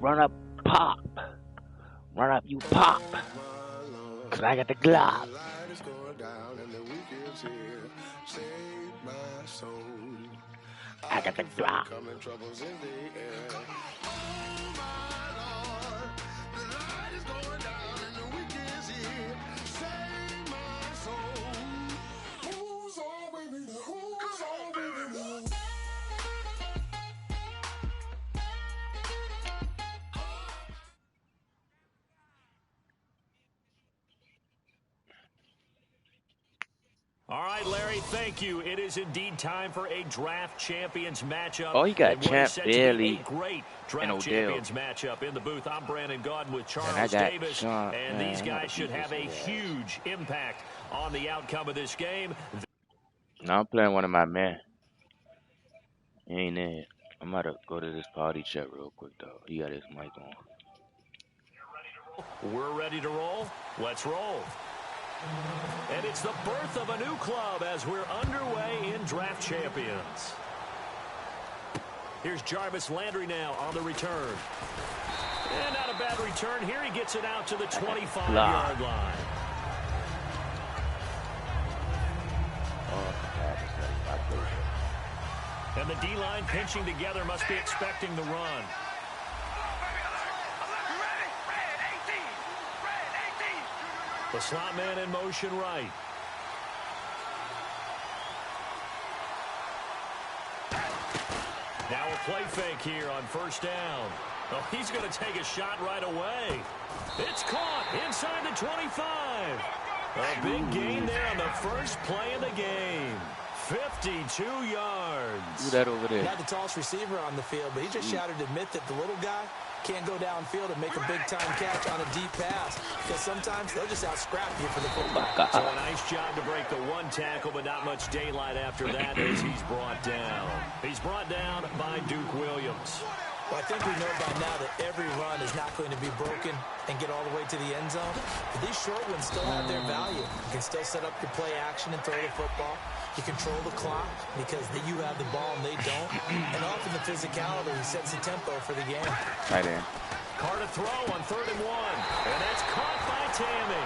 Run up, pop. Run up, you pop. Cause I got the Glock. I got the Glock. All right, Larry, thank you. It is indeed time for a draft champions matchup. Oh, he got champ barely. Great draft champions matchup in the booth. I'm Brandon Gaudin with Charles Davis, and these guys should have a huge impact on the outcome of this game. Now I'm playing one of my men. He ain't it. I'm about to go to this party chat real quick though. He got his mic on. We're ready to roll. Let's roll. And it's the birth of a new club as we're underway in Draft Champions. Here's Jarvis Landry now on the return. And not a bad return here. He gets it out to the 25-yard line. And the D-line pinching together must be expecting the run. The slot man in motion right. Now a play fake here on first down. Oh, he's going to take a shot right away. It's caught inside the 25. A big gain there on the first play of the game. 52 yards. Do that over there. Not the tallest receiver on the field, but he just shouted to admit that the little guy can't go downfield and make a big-time catch on a deep pass because sometimes they'll just out-scrap you for the football. So a nice job to break the one tackle, but not much daylight after that as he's brought down. He's brought down by Duke Williams. Well, I think we know by now that every run is not going to be broken and get all the way to the end zone. But these short ones still have their value. You can still set up your play action and throw the football. You control the clock because you have the ball and they don't. And often the physicality sets the tempo for the game. Right in. Carr to throw on 3rd and 1. And that's caught by Tammy.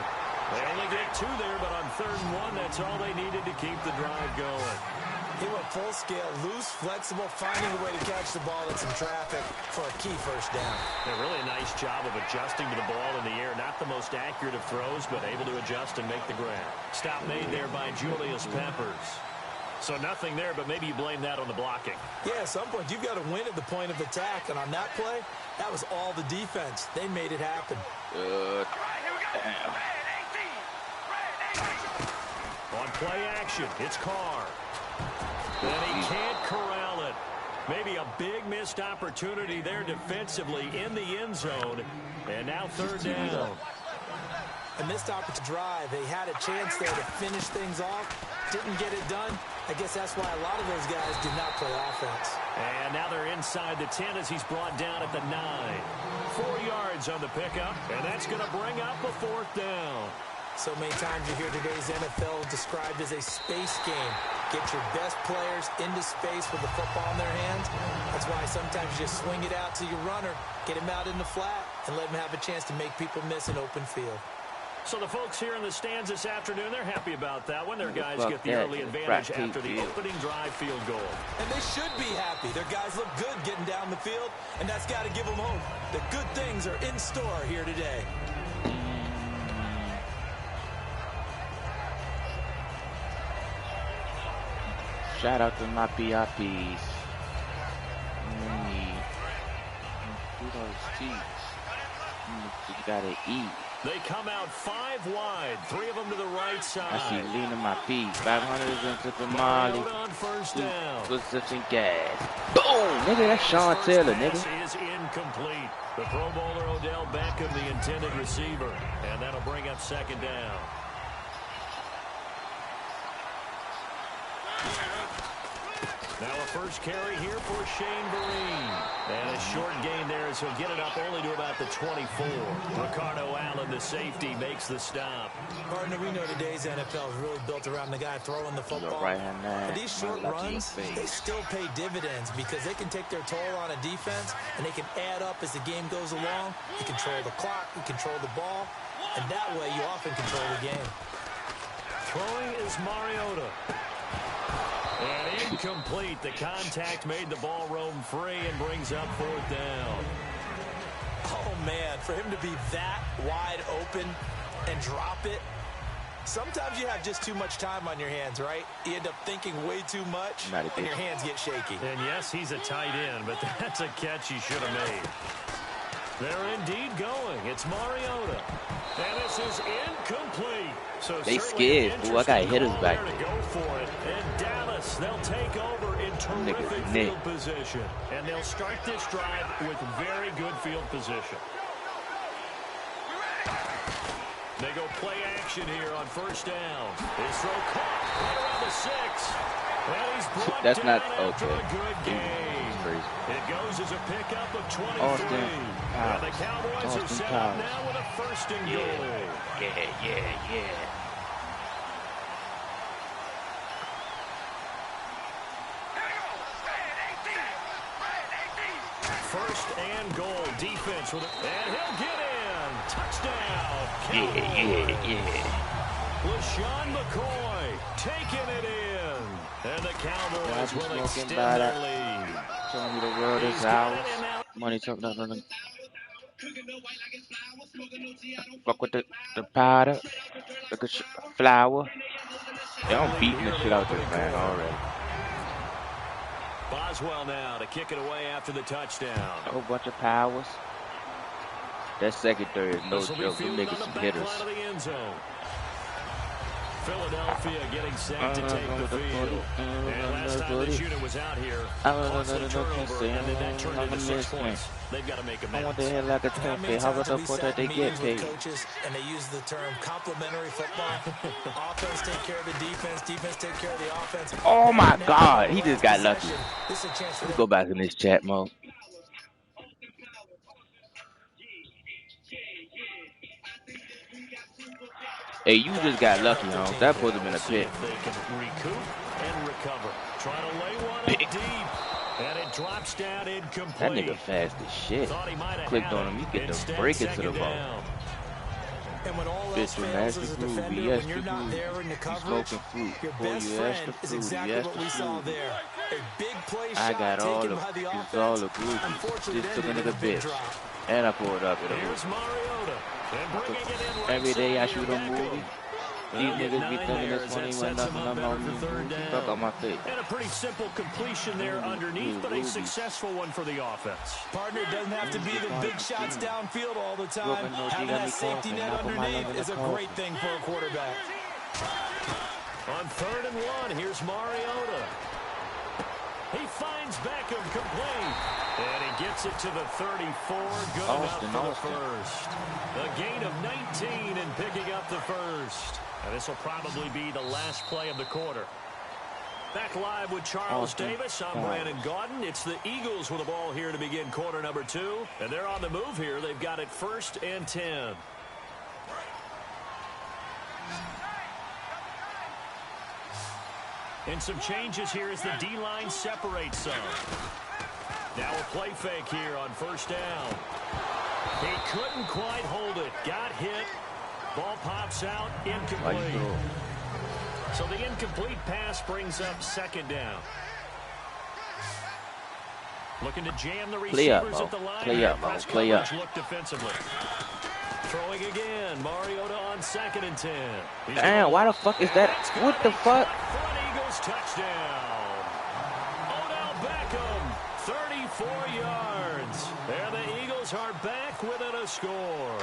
They only get 2 there, but on 3rd and 1, that's all they needed to keep the drive going. He went full scale, loose, flexible, finding a way to catch the ball in some traffic for a key first down. Yeah, really a nice job of adjusting to the ball in the air. Not the most accurate of throws, but able to adjust and make the grab. Stop made there by Julius Peppers. So nothing there, but maybe you blame that on the blocking. Yeah, at some point you've got to win at the point of attack, and on that play, that was all the defense. They made it happen. On play action, it's Carr. And he can't corral it. Maybe a big missed opportunity there defensively in the end zone. And now 3rd down. A missed opportunity to drive. They had a chance there to finish things off. Didn't get it done. I guess that's why a lot of those guys do not play offense. And now they're inside the 10 as he's brought down at the 9. 4 yards on the pickup. And that's going to bring up a 4th down. So many times you hear today's NFL described as a space game. Get your best players into space with the football in their hands. That's why sometimes you just swing it out to your runner, get him out in the flat, and let him have a chance to make people miss an open field. So the folks here in the stands this afternoon, they're happy about that one. Their guys get the early advantage after the opening drive field goal. And they should be happy. Their guys look good getting down the field, and that's got to give them hope that good things are in store here today. Shout out to my PIPs. You gotta eat. They come out 5 wide, 3 of them to the right side. I see leaning my feet. 500 into the Molly. On first down. Footsteps and gas. Boom! Nigga, that's Sean Taylor, nigga. Is incomplete. The Pro Bowler Odell Beckham, the intended receiver. And that'll bring up 2nd down. Now a first carry here for Shane Vereen. And a short gain there as he'll get it up only to about the 24. Ricardo Allen, the safety, makes the stop. Partner, we know today's NFL is really built around the guy throwing the football. But these short runs, they still pay dividends because they can take their toll on a defense, and they can add up as the game goes along. You control the clock, you control the ball, and that way you often control the game. Throwing is Mariota. And incomplete. The contact made the ball roam free and brings up 4th down. Oh, man, for him to be that wide open and drop it. Sometimes you have just too much time on your hands, right? You end up thinking way too much, and your hands get shaky. And yes, he's a tight end, but that's a catch he should have made. They're indeed going. It's Mariota. And this is incomplete. So they scared. Ooh, I got hitters back there. Go for it. And Dallas, they'll take over in terrific field position. And they'll start this drive with very good field position. They go play action here on 1st down. His throw caught right around the 6. And he's brought That's down not after okay. a good game. It goes as a pickup of 23. And the Cowboys are set up now with a 1st and goal. Yeah. 1st and goal. Defense with it. And he'll get in. Touchdown. Yeah. LaShawn McCoy taking it in. And the Cowboys will extend their lead. Telling me the world is ours. Money talk, no. Fuck with the powder. Look at flour. Yeah, I'm beating the shit out this man already. Boswell now to kick it away after the touchdown. A whole bunch of powers. That secondary is no joke. We're making some hitters. Philadelphia getting set to take the field. And last time this unit was out here, costly turnover, and then that turned into 6 points. They've got to make amends. I want to hear like a 10 How about the point that they get paid? Coaches, and they use the term complementary football. Offense take care of the defense. Defense take care of the offense. Oh my God, he just got lucky. Let's go back in this chat mode. Hey, you just got lucky, huh? That supposed to have been a pick. They can recoup and recover. Try to lay one up deep. And it drops down incomplete. That nigga fast as shit. Clicked on him, you get to break it to the ball. And when all else fails as a defender, when you're not there in the coverage, your best friend is exactly what we saw there. A big play shot taken by the offense. Unfortunately, just took a nigga bitch. And I pulled up at a every day I shoot a movie. These niggas be thinking this one ain't nothing. I'm on stuck on my face. And a pretty simple completion there underneath, but a successful one for the offense. Partner, it doesn't have to be the big shots downfield all the time. Having that safety net underneath is a great thing for a quarterback. On 3rd and 1, here's Mariota. He finds Beckham complete. And he gets it to the 34. Good enough for the first. A gain of 19 and picking up the first. And this will probably be the last play of the quarter. Back live with Charles Davis. I'm Brandon Gaudin. It's the Eagles with the ball here to begin quarter number 2. And they're on the move here. They've got it 1st and 10. And some changes here as the D-line separates some. Now a play fake here on 1st down. He couldn't quite hold it. Got hit. Ball pops out. Incomplete. So the incomplete pass brings up 2nd down. Looking to jam the receivers at the line. Play up. Look defensively. Throwing again. Mariota on 2nd and 10. Damn, why the fuck is that? What the fuck? Touchdown. Odell Beckham, 34 yards. And the Eagles are back within a score.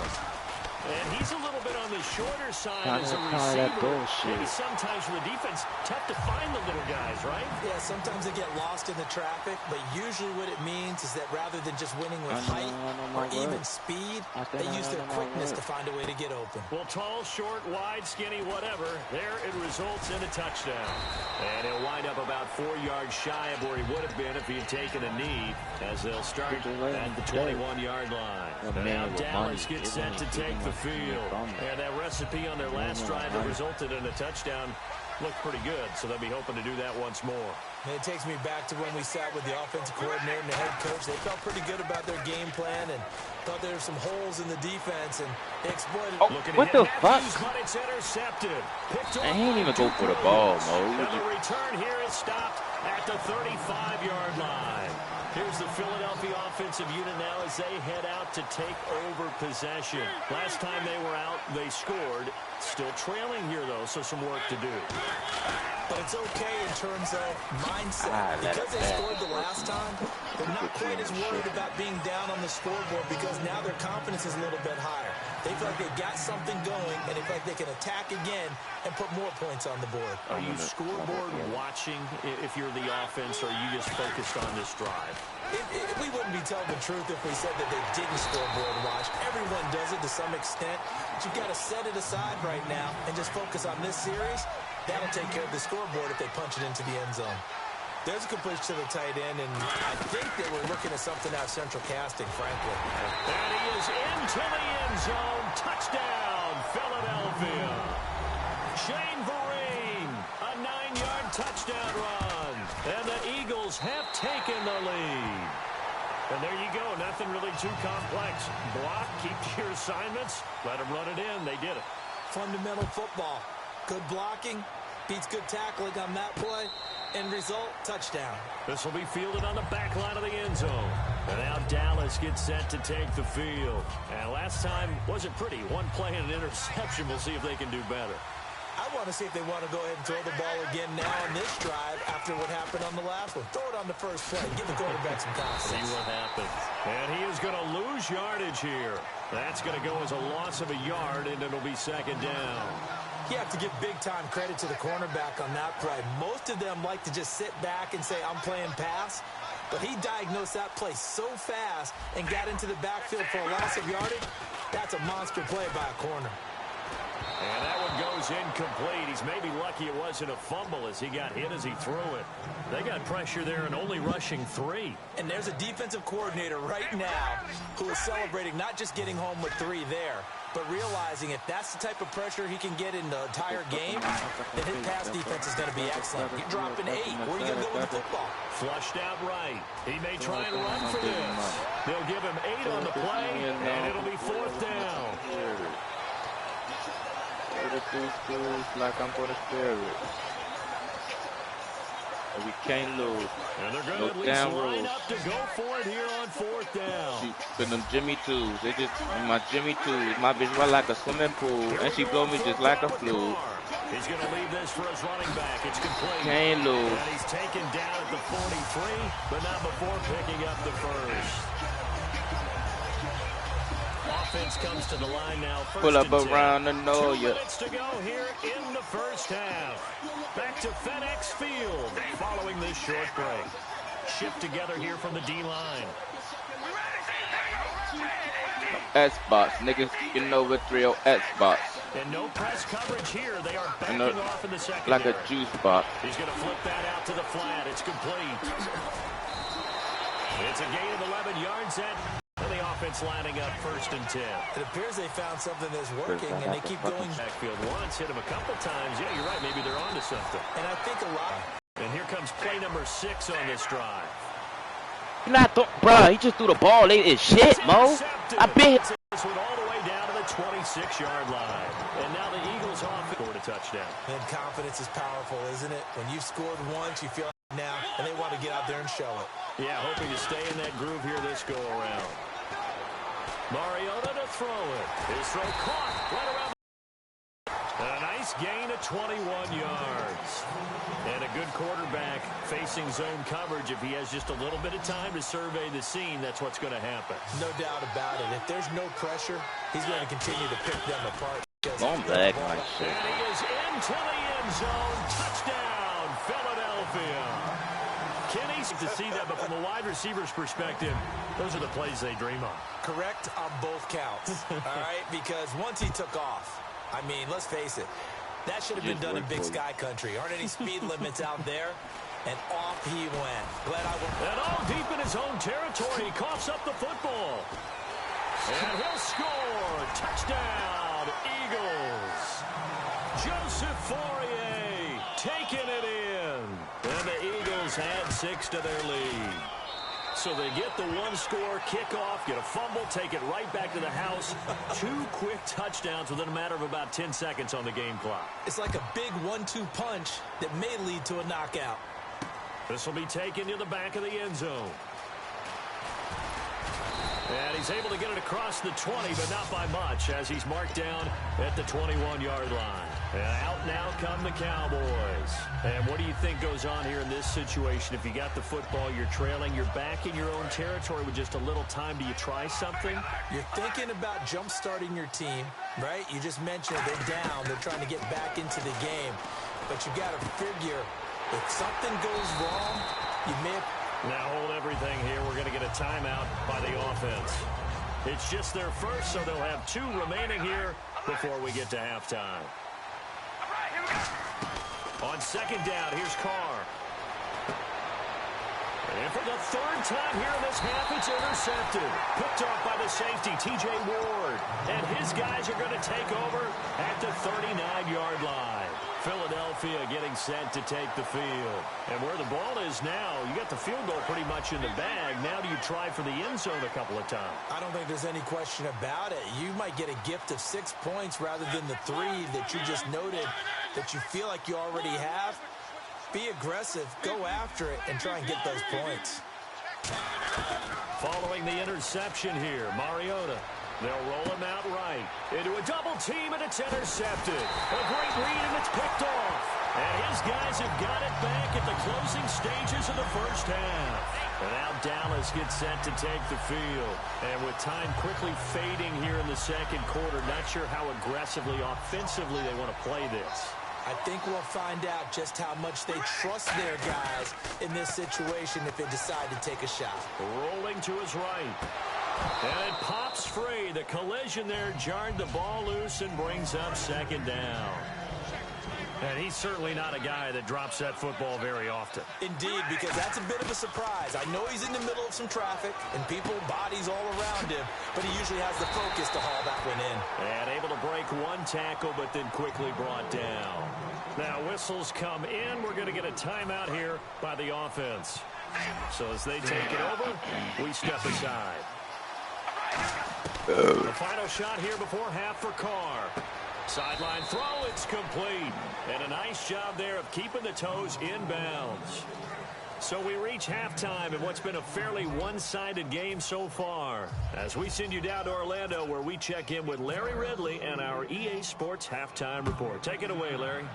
And he's a little bit on the shorter side as a receiver. Maybe sometimes for the defense, tough to find the little guys, right? Yeah, sometimes they get lost in the traffic, but usually what it means is that rather than just winning with height or even speed, they use their quickness to find a way to get open. Well, tall, short, wide, skinny, whatever, there it results in a touchdown. And he'll wind up about 4 yards shy of where he would have been if he had taken a knee, as they'll start at the 21-yard line. Now Dallas gets set to take the field. And that recipe on their last drive that resulted in a touchdown looked pretty good, so they'll be hoping to do that once more. And it takes me back to when we sat with the offensive coordinator and the head coach. They felt pretty good about their game plan and thought there were some holes in the defense, and they exploited. Oh, what the fuck? But it's intercepted. I ain't even go for the ball, Mo. And the return here is stopped at the 35-yard line. Here's the Philadelphia offensive unit now as they head out to take over possession. Last time they were out, they scored. Still trailing here, though, so some work to do. But it's okay in terms of mindset. Because they scored the last time, they're not quite as worried about being down on the scoreboard because now their confidence is a little bit higher. They feel like they've got something going, and they feel like they can attack again and put more points on the board. Are you scoreboard watching if you're the offense, or are you just focused on this drive? We wouldn't be telling the truth if we said that they didn't scoreboard watch. Everyone does it to some extent. But you've got to set it aside right now and just focus on this series. That'll take care of the scoreboard if they punch it into the end zone. There's a completion to the tight end, and I think that we're looking at something out of central casting, frankly. And he is into the end zone. Touchdown, Philadelphia. Shane Vereen, a 9-yard touchdown run. And the Eagles have taken the lead. And there you go. Nothing really too complex. Block, keep to your assignments. Let them run it in. They did it. Fundamental football. Good blocking beats good tackling on that play. End result, touchdown. This will be fielded on the back line of the end zone. And now Dallas gets set to take the field. And last time wasn't pretty. One play and an interception. We'll see if they can do better. I want to see if they want to go ahead and throw the ball again now on this drive after what happened on the last one. Throw it on the first play. Give the quarterback some confidence. See what happens. And he is going to lose yardage here. That's going to go as a loss of a yard, and it'll be second down. You have to give big-time credit to the cornerback on that play. Most of them like to just sit back and say, I'm playing pass. But he diagnosed that play so fast and got into the backfield for a loss of yardage. That's a monster play by a corner. And that one goes incomplete. He's maybe lucky it wasn't a fumble as he got hit as he threw it. They got pressure there and only rushing 3. And there's a defensive coordinator right now who is celebrating not just getting home with 3 there, but realizing if that's the type of pressure he can get in the entire game, then his pass defense is going to be excellent. You're dropping 8. Where are you going to go with the football? Flushed out right. He may try and run for this. They'll give him 8 on the play, and it'll be 4th down. Like I'm for the spirit. We can't lose. And they're going to at least line up to go for it here on 4th down. With them Jimmy 2s. They just, my Jimmy 2s. My bitch run like a swimming pool, and she blow me just like a flu. He's going to leave this for his running back. It's complete. Can't lose. And he's taken down at the 43, but not before picking up the first. Offense comes to the line now. Pull up around and know you. 2 minutes to go here in the first half. Back to FedEx Field following this short break. Shift together here from the D-line. X-Box. Niggas, you know with 3-0 X-Box. And no press coverage here. They are backing off in the second. Like a juice box. He's going to flip that out to the flat. It's complete. It's a gain of 11 yards and the offense lining up 1st and 10. It appears they found something that's working, and they keep going. Backfield once, hit him a couple times. Yeah, you're right. Maybe they're onto something. And I think a lot. And here comes play number 6 on this drive. Bruh, he just threw the ball. It's shit, Mo. I bet. This went all the way down to the 26-yard line. And now the Eagles scored a touchdown. And confidence is powerful, isn't it? When you've scored once, you feel like now, and they want to get out there and show it. Yeah, hoping to stay in that groove here this go-around. Mariota to throw it. His throw caught right around. And a nice gain of 21 yards. And a good quarterback facing zone coverage. If he has just a little bit of time to survey the scene, that's what's going to happen. No doubt about it. If there's no pressure, he's going to continue to pick them apart. Going back, my shit. And he is into the end zone. Touchdown, Philadelphia. Kenny, to see that, but from a wide receiver's perspective, those are the plays they dream of. Correct on both counts, all right? Because once he took off, I mean, let's face it, that should have been done in Big Sky Country. Aren't any speed limits out there? And off he went. And all deep in his own territory, he coughs up the football. And he'll score. Touchdown, Eagles. Joseph Fourier taking it in. And the Eagles add 6 to their lead. So they get the one-score kickoff, get a fumble, take it right back to the house. 2 quick touchdowns within a matter of about 10 seconds on the game clock. It's like a big 1-2 punch that may lead to a knockout. This will be taken to the back of the end zone. And he's able to get it across the 20, but not by much, as he's marked down at the 21-yard line. And out now come the Cowboys. And what do you think goes on here in this situation? If you got the football, you're trailing, you're back in your own territory with just a little time. Do you try something? You're thinking about jump-starting your team, right? You just mentioned they're down. They're trying to get back into the game. But you got to figure, if something goes wrong, you may have... Now hold everything here. We're going to get a timeout by the offense. It's just their first, so they'll have 2 remaining here before we get to halftime. On second down, here's Carr. And for the 3rd time here in this half, it's intercepted. Picked off by the safety, T.J. Ward. And his guys are going to take over at the 39-yard line. Philadelphia getting set to take the field. And where the ball is now, you got the field goal pretty much in the bag. Now do you try for the end zone a couple of times? I don't think there's any question about it. You might get a gift of 6 points rather than the 3 that you just noted that you feel like you already have. Be aggressive, go after it, and try and get those points. Following the interception here, Mariota. They'll roll him out right into a double team, and it's intercepted. A great read, and it's picked off. And his guys have got it back at the closing stages of the first half. And now Dallas gets set to take the field. And with time quickly fading here in the second quarter, not sure how aggressively, offensively they want to play this. I think we'll find out just how much they trust their guys in this situation if they decide to take a shot. Rolling to his right. And it pops free. The collision there jarred the ball loose and brings up second down. And he's certainly not a guy that drops that football very often. Indeed, because that's a bit of a surprise. I know he's in the middle of some traffic and people, bodies all around him, but he usually has the focus to haul that one in. And able to break 1 tackle, but then quickly brought down. Now whistles come in. We're going to get a timeout here by the offense. So as they take it over, we step aside. The final shot here before half for Carr. Sideline throw, it's complete. And a nice job there of keeping the toes in bounds. So we reach halftime in what's been a fairly one-sided game so far. As we send you down to Orlando, where we check in with Larry Ridley and our EA Sports Halftime Report. Take it away, Larry.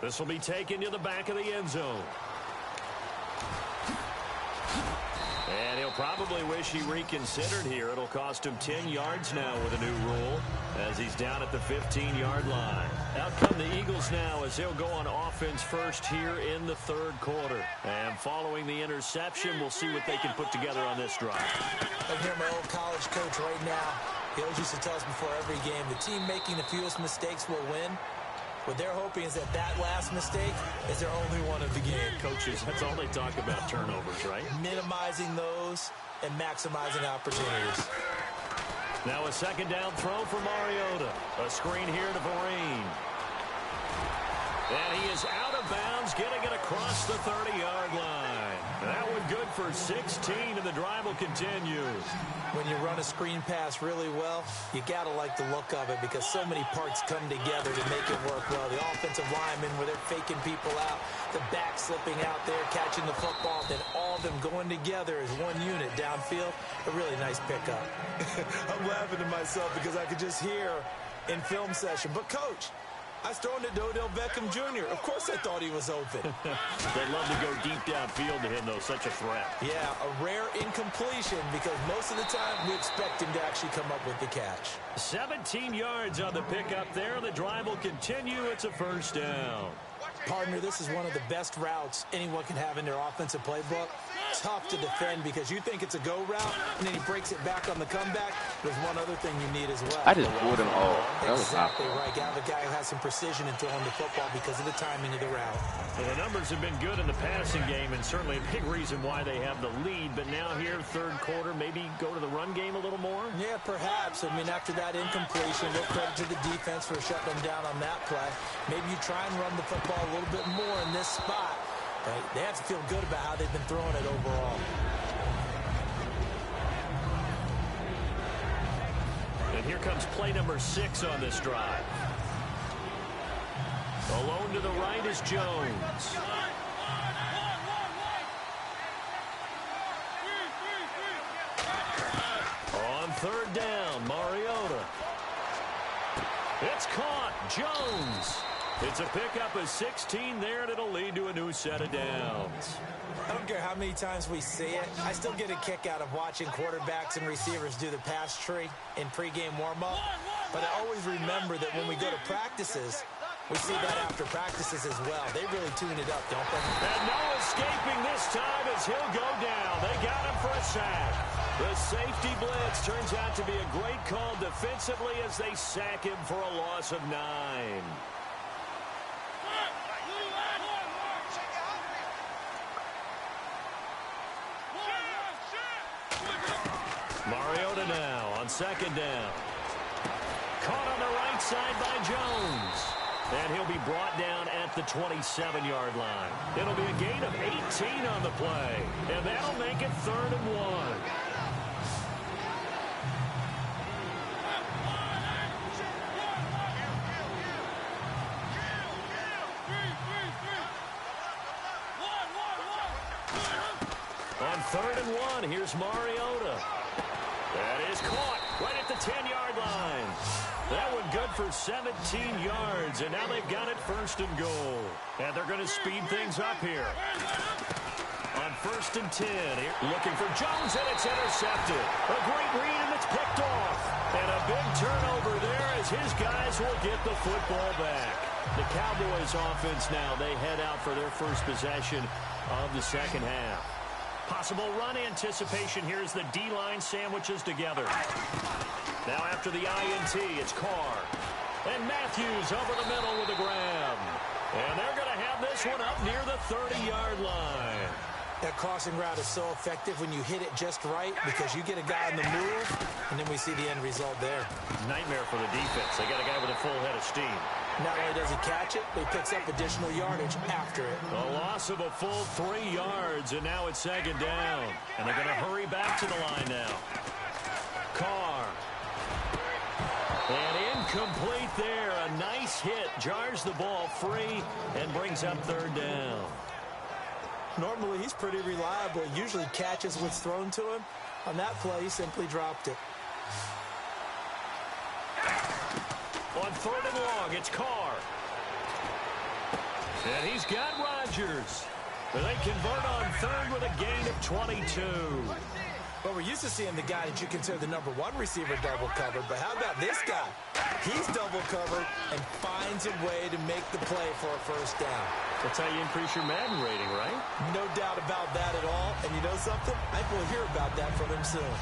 This will be taken to the back of the end zone. And he'll probably wish he reconsidered here. It'll cost him 10 yards now with a new rule as he's down at the 15-yard line. Out come the Eagles now as they'll go on offense first here in the 3rd quarter. And following the interception, we'll see what they can put together on this drive. I hear my old college coach right now. He always used to tell us before every game, the team making the fewest mistakes will win. What they're hoping is that that last mistake is their only one of the game. Coaches, that's all they talk about, turnovers, right? Minimizing those and maximizing opportunities. Now a second down throw for Mariota. A screen here to Vereen. And he is out of bounds, getting it across the 30-yard line. That one good for 16, and the drive will continue. When you run a screen pass really well, you got to like the look of it because so many parts come together to make it work well. The offensive linemen, where they're faking people out, the back slipping out there, catching the football, then all of them going together as one unit downfield. A really nice pickup. I'm laughing to myself because I could just hear in film session. But, Coach, I was throwing to Odell Beckham Jr. Of course I thought he was open. They'd love to go deep downfield to him, though. Such a threat. Yeah, a rare incompletion because most of the time we expect him to actually come up with the catch. 17 yards on the pickup there. The drive will continue. It's a first down. Partner, this is one of the best routes anyone can have in their offensive playbook. Tough to defend because you think it's a go route, and then he breaks it back on the comeback. There's one other thing you need as well. I just pulled him off. That was exactly right. You have a guy who has some precision in throwing the football because of the timing of the route. Well, the numbers have been good in the passing game, and certainly a big reason why they have the lead. But now here, third quarter, maybe go to the run game a little more? Yeah, perhaps. I mean, after that incompletion, no credit to the defense for shutting them down on that play. Maybe you try and run the football a little bit more in this spot. They have to feel good about how they've been throwing it overall. And here comes play number 6 on this drive. Alone to the right is Jones. On third down, Mariota. It's caught. Jones. It's a pickup of 16 there, and it'll lead to a new set of downs. I don't care how many times we see it. I still get a kick out of watching quarterbacks and receivers do the pass tree in pregame warm-up. But I always remember that when we go to practices, we see that after practices as well. They really tune it up, don't they? And no escaping this time as he'll go down. They got him for a sack. The safety blitz turns out to be a great call defensively as they sack him for a loss of 9. Mariota now on second down. Caught on the right side by Jones. And he'll be brought down at the 27-yard line. It'll be a gain of 18 on the play. And that'll make it 3rd and 1. On 3rd and 1, here's Mariota. That is caught right at the 10-yard line. That one good for 17 yards, and now they've got it 1st and goal. And they're going to speed things up here. On 1st and 10, looking for Jones, and it's intercepted. A great read, and it's picked off. And a big turnover there as his guys will get the football back. The Cowboys offense now, they head out for their first possession of the second half. Possible run anticipation here as the D-line sandwiches together. Now after the INT, it's Carr. And Matthews over the middle with a grab. And they're going to have this one up near the 30-yard line. That crossing route is so effective when you hit it just right because you get a guy on the move, and then we see the end result there. Nightmare for the defense. They got a guy with a full head of steam. Not only does he catch it, but he picks up additional yardage after it. A loss of a full 3 yards, and now it's second down. And they're going to hurry back to the line now. Carr. And incomplete there. A nice hit. Jars the ball free and brings up 3rd down. Normally, he's pretty reliable. Usually catches what's thrown to him. On that play, he simply dropped it. On 3rd and long, it's Carr. And he's got Rodgers. But they convert on 3rd with a gain of 22. Well, we're used to seeing the guy that you consider the number 1 receiver double covered, but how about this guy? He's double covered and finds a way to make the play for a first down. That's how you increase your Madden rating, right? No doubt about that at all. And you know something? I think we'll hear about that from him soon.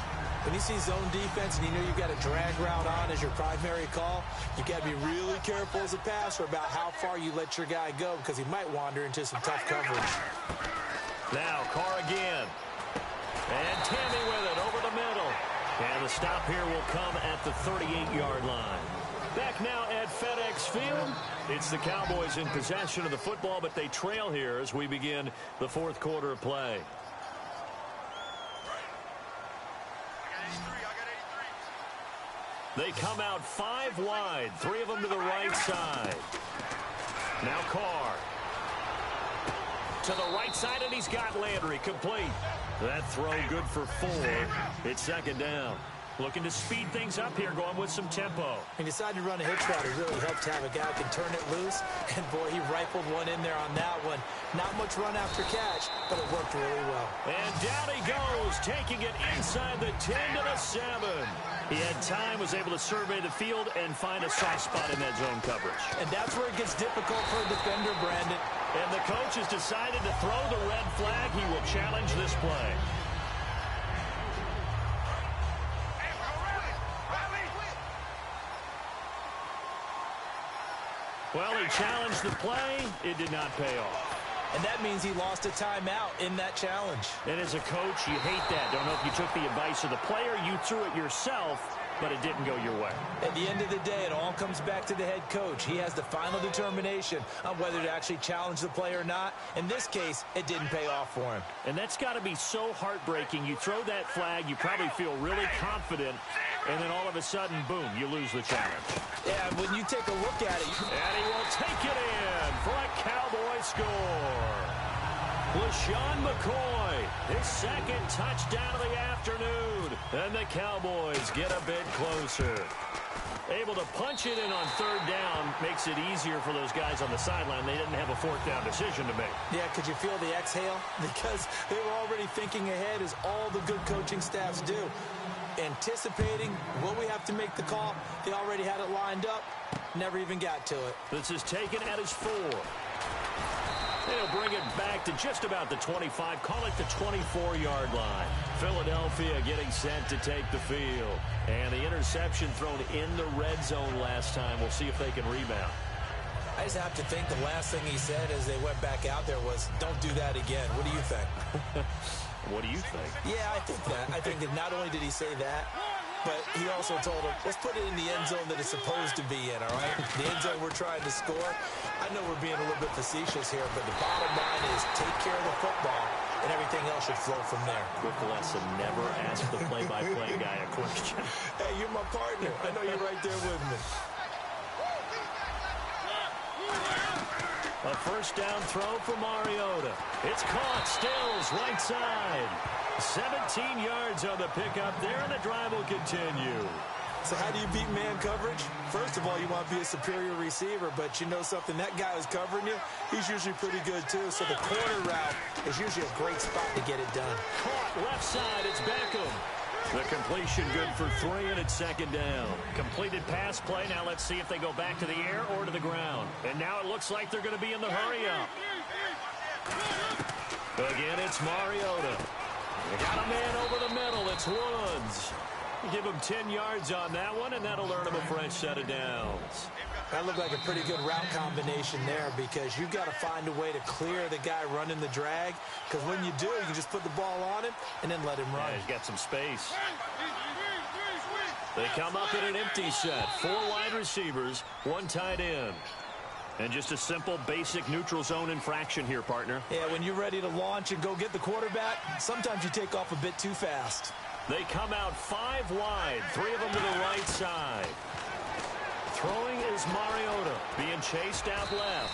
When you see zone defense and you know you've got a drag route on as your primary call, you've got to be really careful as a passer about how far you let your guy go because he might wander into some tough coverage. Now, Carr again. And Tammy with it over the middle. And the stop here will come at the 38-yard line. Back now at FedEx Field. It's the Cowboys in possession of the football, but they trail here as we begin the 4th quarter of play. They come out 5 wide, 3 of them to the right side. Now Carr. To the right side, and he's got Landry complete. That throw good for 4. It's second down. Looking to speed things up here, going with some tempo. He decided to run a hitch route. It really helped to have a guy who can turn it loose. And, boy, he rifled one in there on that one. Not much run after catch, but it worked really well. And down he goes, taking it inside the 10 to the 7. He had time, was able to survey the field and find a soft spot in that zone coverage. And that's where it gets difficult for a defender, Brandon. And the coach has decided to throw the red flag. He will challenge this play. Well, he challenged the play. It did not pay off. And that means he lost a timeout in that challenge. And as a coach, you hate that. Don't know if you took the advice of the player, you threw it yourself, but it didn't go your way. At the end of the day, it all comes back to the head coach. He has the final determination on whether to actually challenge the play or not. In this case, it didn't pay off for him. And that's got to be so heartbreaking. You throw that flag, you probably feel really confident, and then all of a sudden, boom, you lose the challenge. Yeah, when you take a look at it. And he will take it in for a Cowboy score. LaShawn McCoy, his second touchdown of the afternoon. And the Cowboys get a bit closer. Able to punch it in on third down makes it easier for those guys on the sideline. They didn't have a fourth down decision to make. Yeah, could you feel the exhale? Because they were already thinking ahead, as all the good coaching staffs do. Anticipating, will we have to make the call? They already had it lined up. Never even got to it. This is taken at his 4. They'll bring it back to just about the 25. Call it the 24-yard line. Philadelphia getting set to take the field. And the interception thrown in the red zone last time. We'll see if they can rebound. I just have to think the last thing he said as they went back out there was, don't do that again. What do you think? What do you think? Yeah, I think that. I think that not only did he say that, but he also told him, let's put it in the end zone that it's supposed to be in, all right? The end zone we're trying to score. I know we're being a little bit facetious here, but the bottom line is take care of the football, and everything else should flow from there. Quick lesson, never ask the play-by-play guy a question. Hey, you're my partner. I know you're right there with me. A first down throw for Mariota. It's caught. Stills right side. 17 yards on the pickup there, and the drive will continue. So how do you beat man coverage? First of all, you want to be a superior receiver, but you know something, that guy who's covering you, he's usually pretty good too. So the corner route is usually a great spot to get it done. Caught left side. It's Beckham. The completion good for 3, and it's second down. Completed pass play. Now let's see if they go back to the air or to the ground. And now it looks like they're going to be in the hurry-up. Again, it's Mariota. They got a man over the middle. It's Woods. Give him 10 yards on that one, and that'll earn him a fresh set of downs. That looked like a pretty good route combination there, because you've got to find a way to clear the guy running the drag, because when you do, you can just put the ball on him and then let him run. Yeah, he's got some space. They come up in an empty set. 4 wide receivers, 1 tight end. And just a simple, basic neutral zone infraction here, partner. Yeah, when you're ready to launch and go get the quarterback, sometimes you take off a bit too fast. They come out 5 wide, 3 of them to the right side. Throwing is Mariota, being chased out left.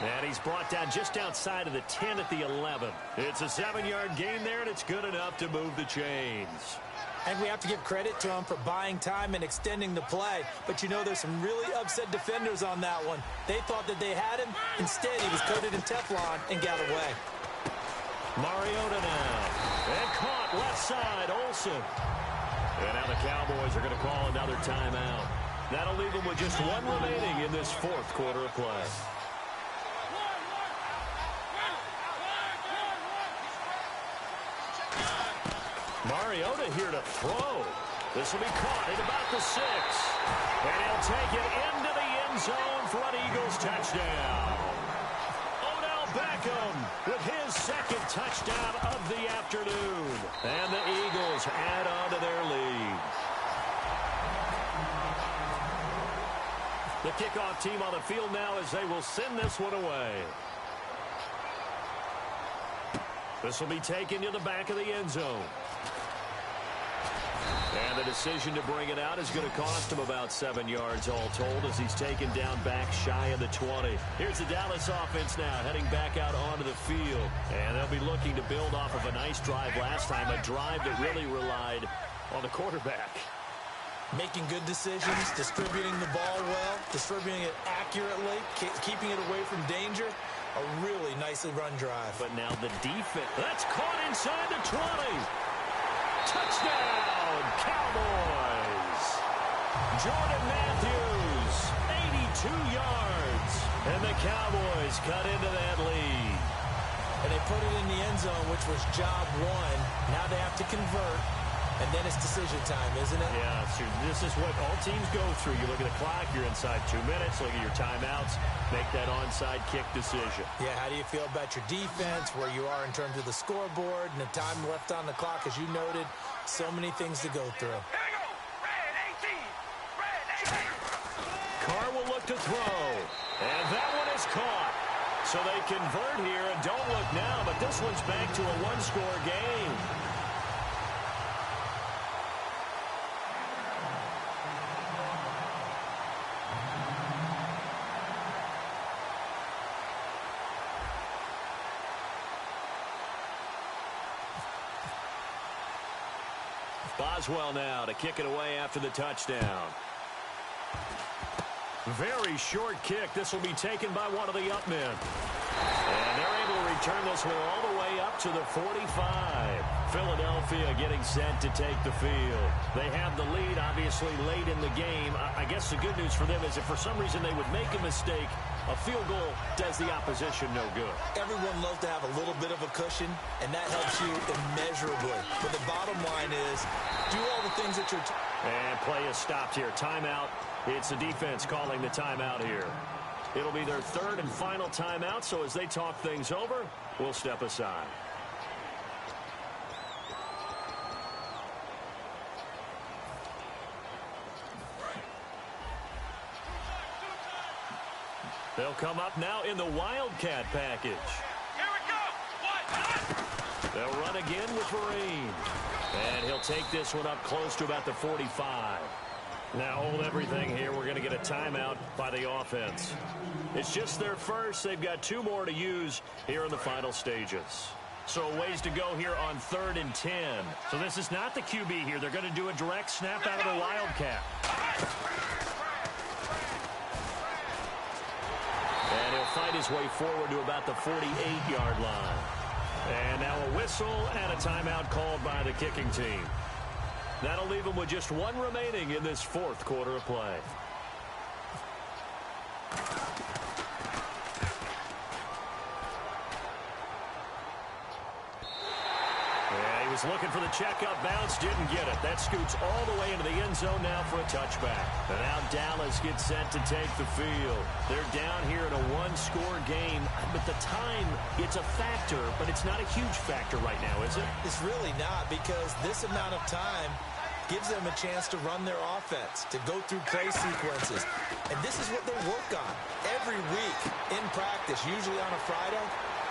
And he's brought down just outside of the 10 at the 11. It's a 7-yard gain there, and it's good enough to move the chains. And we have to give credit to him for buying time and extending the play. But you know, there's some really upset defenders on that one. They thought that they had him. Instead, he was coated in Teflon and got away. Mariota now. And caught left side, Olsen. And now the Cowboys are going to call another timeout. That'll leave them with just 1 remaining in this 4th quarter of play. Mariota here to throw. This will be caught at about the 6. And he'll take it into the end zone for an Eagles touchdown. Odell Beckham with his 2nd touchdown of the afternoon. And the Eagles add on to their lead. The kickoff team on the field now as they will send this one away. This will be taken to the back of the end zone. And the decision to bring it out is going to cost him about 7 yards all told, as he's taken down back shy of the 20. Here's the Dallas offense now heading back out onto the field. And they'll be looking to build off of a nice drive last time, a drive that really relied on the quarterback. Making good decisions, distributing the ball well, distributing it accurately, keeping it away from danger. A really nicely run drive. But now the defense. That's caught inside the 20. Touchdown, Cowboys. Jordan Matthews, 82 yards. And the Cowboys cut into that lead. And they put it in the end zone, which was job one. Now they have to convert. And then it's decision time, isn't it? Yeah, so this is what all teams go through. You look at the clock, you're inside 2 minutes, look at your timeouts, make that onside kick decision. Yeah, how do you feel about your defense, where you are in terms of the scoreboard, and the time left on the clock, as you noted, so many things to go through. Carr will look to throw, and that one is caught. So they convert here, and don't look now, but this one's back to a one-score game. Boswell now to kick it away after the touchdown. Very short kick. This will be taken by one of the up men. And they're able to return this one all the way up to the 45. Philadelphia getting set to take the field. They have the lead, obviously, late in the game. I guess the good news for them is if for some reason they would make a mistake, a field goal does the opposition no good. Everyone loves to have a little bit of a cushion, and that helps you immeasurably. But the bottom line is, do all the things that you're... And play is stopped here. Timeout. It's the defense calling the timeout here. It'll be their third and final timeout, so as they talk things over, we'll step aside. They'll come up now in the Wildcat package. Here we go. They'll run again with Vereen. And he'll take this one up close to about the 45. Now hold everything here. We're going to get a timeout by the offense. It's just their first. They've got 2 more to use here in the final stages. So ways to go here on 3rd and 10. So this is not the QB here. They're going to do a direct snap out of the Wildcat. And he'll fight his way forward to about the 48-yard line. And now a whistle and a timeout called by the kicking team. That'll leave them with just 1 remaining in this 4th quarter of play. Yeah, he was looking for the checkup bounce, didn't get it. That scoots all the way into the end zone now for a touchback. And now Dallas gets set to take the field. They're down here in a 1-score game. But the time, it's a factor, but it's not a huge factor right now, is it? It's really not, because this amount of time gives them a chance to run their offense, to go through play sequences. And this is what they work on every week in practice, usually on a Friday.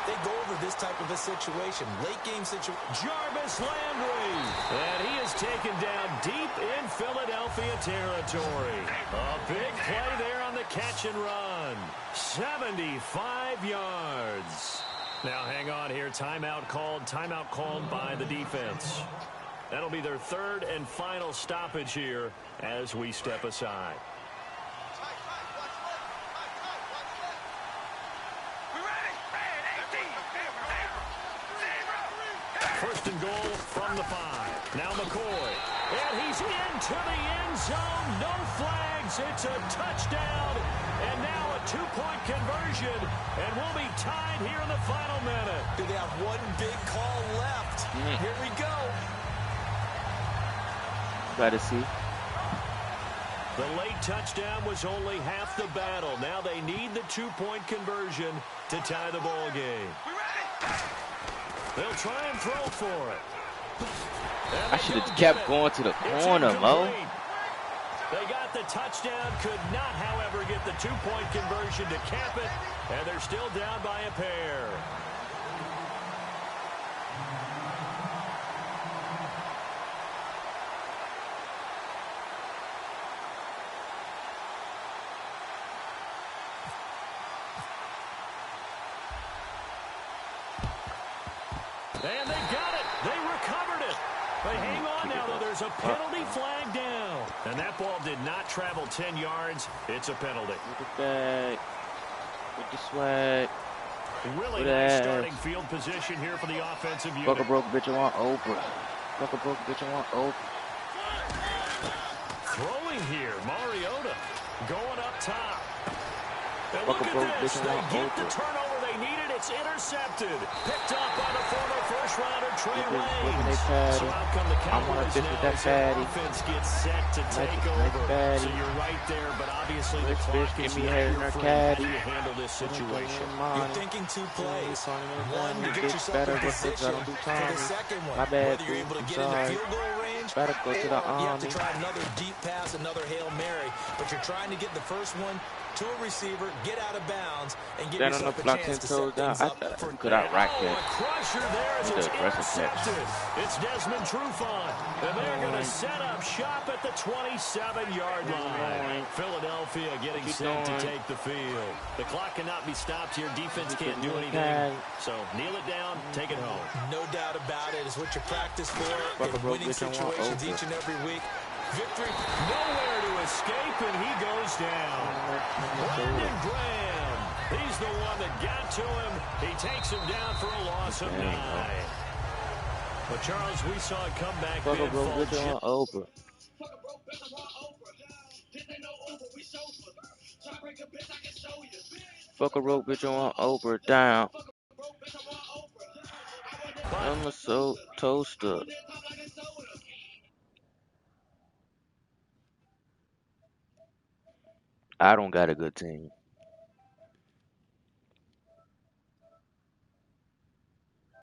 They go over this type of a situation, late game situation. Jarvis Landry, and he is taken down deep in Philadelphia territory. A big play there on the catch and run. 75 yards. Now hang on here, timeout called by the defense. That'll be their 3rd and final stoppage here as we step aside. First and goal from the 5. Now McCoy. And he's into the end zone. No flags. It's a touchdown. And now a 2-point conversion. And we'll be tied here in the final minute. Do they have one big call left? Here we go. Glad to see. The late touchdown was only half the battle. Now they need the 2-point conversion to tie the ball game. They'll try and throw for it. I should have kept going to the corner, Mo. They got the touchdown, could not, however, get the 2-point conversion to cap it, and they're still down by a pair. And they got it. They recovered it. They hang on now, though. They're there's a penalty flag down. And that ball did not travel 10 yards. It's a penalty. With the bag. With the swag. Really nice starting field position here for the offensive unit. Fuck a broke bitch, I want Oprah. Fuck a broke bitch, I want Oprah. Throwing here, Mariota going up top. And Fuck look a broke at this. bitch, I They want get the Oprah. turnover they needed. It's intercepted. Picked up by the former first-rounder Trey Waynes. So out come the Cowboys now as their offense gets set to take over. So you're right there, but obviously the clock is not your friend. How do you handle this situation? You're thinking two plays. One, to get yourself in position for the second one. Whether you're able to get in the field goal range, Better go to the you have to try another deep pass, another Hail Mary. But you're trying to get the first one to a receiver, get out of bounds, and give yourself a chance to set things up. Could I rack A that? crusher there as it's intercepted. It's Desmond Trufant. And they're going to set up shop at the 27-yard line. Philadelphia getting set to take the field. The clock cannot be stopped here. Defense can't do anything. So kneel it down, take it home. No doubt about it. It's what you practice for in winning situations each and every week. Victory. Nowhere to escape, and he goes down. Brandon Graham. He's the one that got to him. He takes him down for a loss of 9. But, Charles, we saw a comeback bid fall short. Fuck a broke bitch, I want Oprah down. I'm a soul toaster. I don't got a good team.